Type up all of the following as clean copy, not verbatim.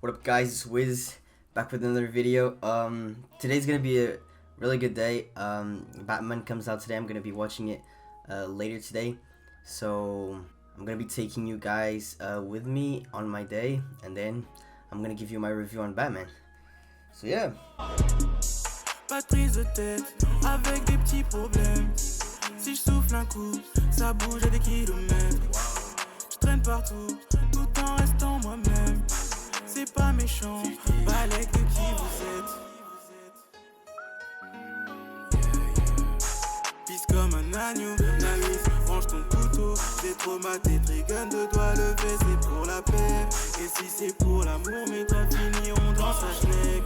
What up guys, it's Wiz, back with another video. Today's gonna be a really good day. Batman comes out today. I'm gonna be watching it later today. So I'm gonna be taking you guys with me on my day, and then I'm gonna give you my review on Batman. So yeah. Pas de prise de tête, avec des petits problèmes. Si je souffle un coup, ça bouge à des kilomètres. Je traîne partout, tout en restant moi-même. C'est pas méchant, balèque de qui vous êtes. Pisse comme un agneau, naïf, range ton couteau. J'ai trop maté, trigun de doigts levés, c'est pour la paix. Et si c'est pour l'amour, mes doigts finiront dans sa schneck.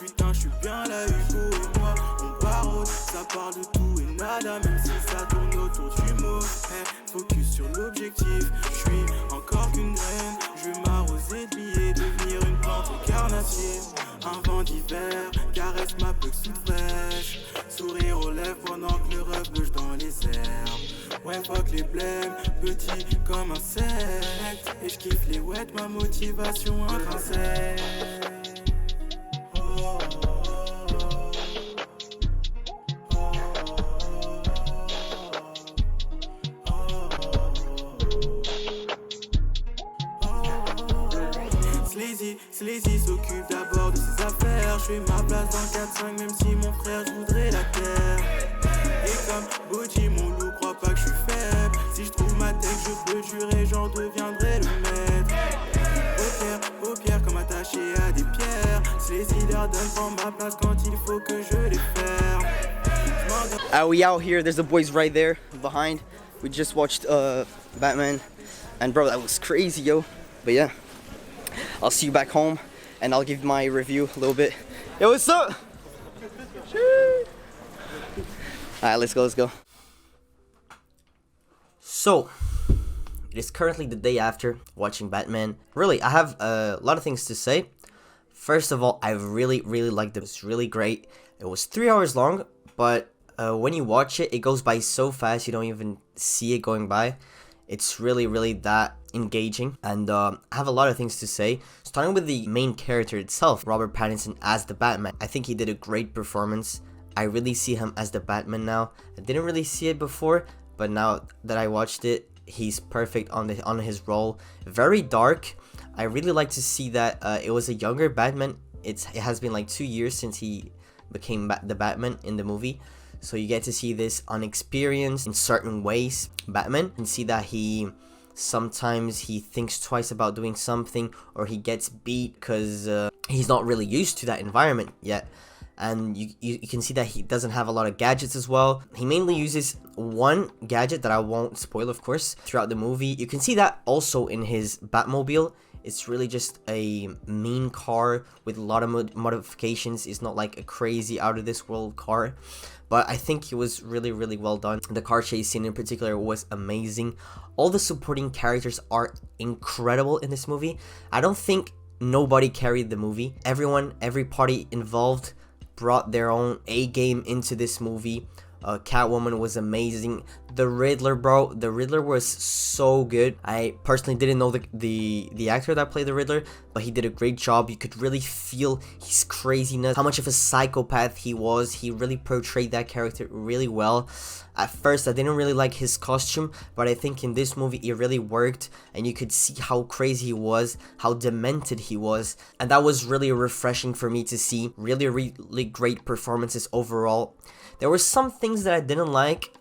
Putain, je suis bien là, Hugo et moi, on parode. Ça parle de tout et nada, même si ça tourne autour du mot. Focus sur l'objectif, je suis encore qu'une graine. Je vais m'arroser de billets, devenir une plante carnassier. Un vent d'hiver caresse ma peau sous fraîche. Sourire aux lèvres pendant que le rêve bouge dans les herbes. Ouais, fuck les blêmes, petit comme un insecte. Et je kiffe les wets, ma motivation intrinsèque. Sleazy s'occupe d'abord de ses affaires. Je fais ma place dans le 4-5 même si mon frère je voudrais la terre. Et comme Bodji mon loup croit pas que je suis faible. Si je trouve ma tête je peux jurer j'en deviendrai le maître. Paupières comme attaché à des pierres. Sleazy leur donne pour ma place quand il faut que je les ferme. We out here, there's the boys right there behind. We just watched Batman, and bro, that was crazy, yo. But yeah, I'll see you back home, and I'll give my review a little bit. Yo, what's up? Alright, let's go. So, it is currently the day after watching Batman. Really, I have a lot of things to say. First of all, I really liked it. It was really great. It was 3 hours long, but when you watch it, it goes by so fast you don't even see it going by. It's really that engaging, and I have a lot of things to say. Starting with the main character itself, Robert Pattinson as the Batman. I think he did a great performance. I really see him as the Batman now. I didn't really see it before, but now that I watched it, he's perfect on his role. Very dark. I really like to see that it was a younger Batman. It has been like 2 years since he became the Batman in the movie. So you get to see this unexperienced in certain ways Batman, and see that sometimes he thinks twice about doing something, or he gets beat because he's not really used to that environment yet. And you can see that he doesn't have a lot of gadgets as well. He mainly uses one gadget that I won't spoil, of course, throughout the movie. You can see that also in his Batmobile. It's really just a mean car with a lot of modifications. It's not like a crazy out of this world car, but I think it was really well done. The car chase scene in particular was amazing. All the supporting characters are incredible in this movie. I don't think nobody carried the movie. Every party involved brought their own A game into this movie. Catwoman was amazing. The Riddler, bro, the Riddler was so good. I personally didn't know the actor that played the Riddler, but he did a great job. You could really feel his craziness, how much of a psychopath he was. He really portrayed that character really well. At first, I didn't really like his costume, but I think in this movie it really worked, and you could see how crazy he was, how demented he was, and that was really refreshing for me to see. Really great performances overall. There were some things that I didn't like,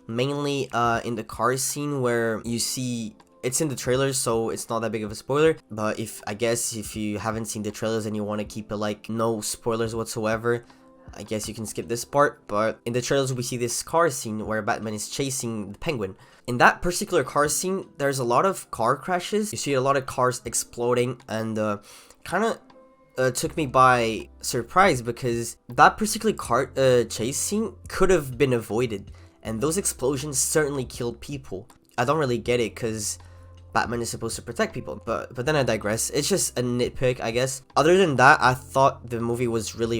mainly in the car scene where you see, it's in the trailers, so it's not that big of a spoiler, but I guess if you haven't seen the trailers and you want to keep it like no spoilers whatsoever, I guess you can skip this part. But in the trailers we see this car scene where Batman is chasing the Penguin. In that particular car scene, there's a lot of car crashes. You see a lot of cars exploding, and kind of took me by surprise, because that particular car chase scene could have been avoided, and those explosions certainly killed people. I don't really get it, because Batman is supposed to protect people, but then I digress. It's just a nitpick, I guess. Other than that, I thought the movie was really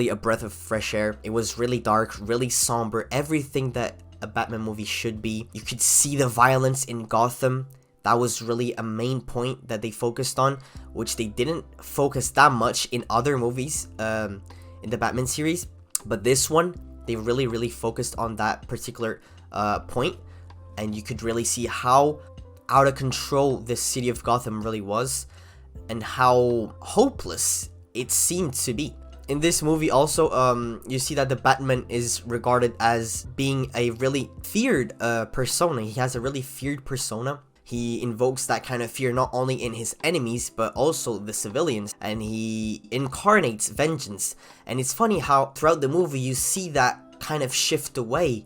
a breath of fresh air. It was really dark, really somber, everything that a Batman movie should be. You could see the violence in Gotham. That was really a main point that they focused on, which they didn't focus that much in other movies in the Batman series. But this one, they really focused on that particular point, and you could really see how out of control this city of Gotham really was, and how hopeless it seemed to be. In this movie also, you see that the Batman is regarded as being a really feared persona. He has a really feared persona. He invokes that kind of fear not only in his enemies, but also the civilians, and he incarnates vengeance. And it's funny how throughout the movie you see that kind of shift away,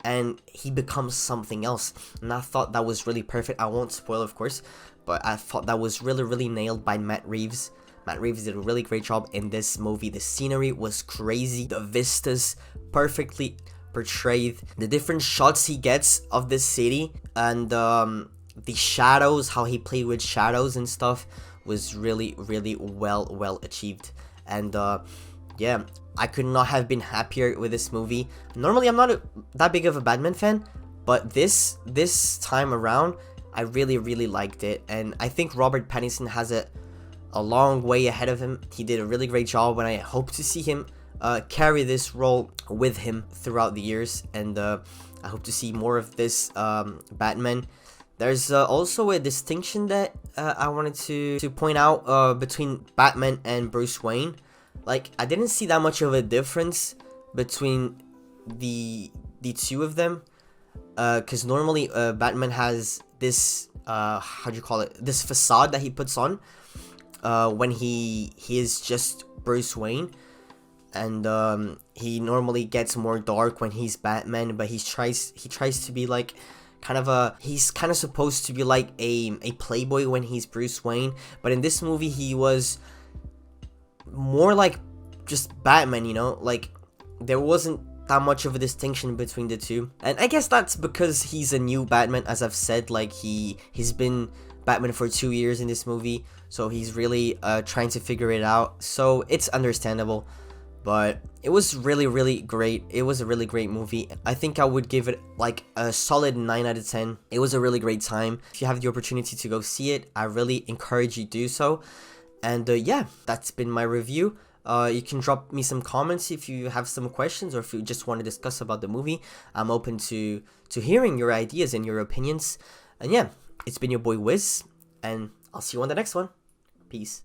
and he becomes something else. And I thought that was really perfect. I won't spoil, of course, but I thought that was really nailed by Matt Reeves. Matt Reeves did a really great job in this movie. The scenery was crazy. The vistas perfectly portrayed. The different shots he gets of the city, and the shadows, how he played with shadows and stuff, was really well achieved. And yeah, I could not have been happier with this movie. Normally I'm not that big of a Batman fan, but this time around I really liked it. And I think Robert Pattinson has a long way ahead of him. He did a really great job, and I hope to see him carry this role with him throughout the years. And I hope to see more of this Batman. There's also a distinction that I wanted to point out between Batman and Bruce Wayne. Like, I didn't see that much of a difference between the two of them, because normally Batman has this how do you call it, this facade that he puts on when he is just Bruce Wayne, and he normally gets more dark when he's Batman, but he tries to be like he's kind of supposed to be like a playboy when he's Bruce Wayne. But in this movie he was more like just Batman, you know, like there wasn't that much of a distinction between the two. And I guess that's because he's a new Batman, as I've said. Like he's been Batman for 2 years in this movie, so he's really trying to figure it out, so it's understandable. But it was really great. It was a really great movie. I think I would give it like a solid 9 out of 10. It was a really great time. If you have the opportunity to go see it, I really encourage you to do so. And yeah, that's been my review. You can drop me some comments if you have some questions, or if you just want to discuss about the movie. I'm open to hearing your ideas and your opinions. And yeah, it's been your boy Wiz, and I'll see you on the next one. Peace.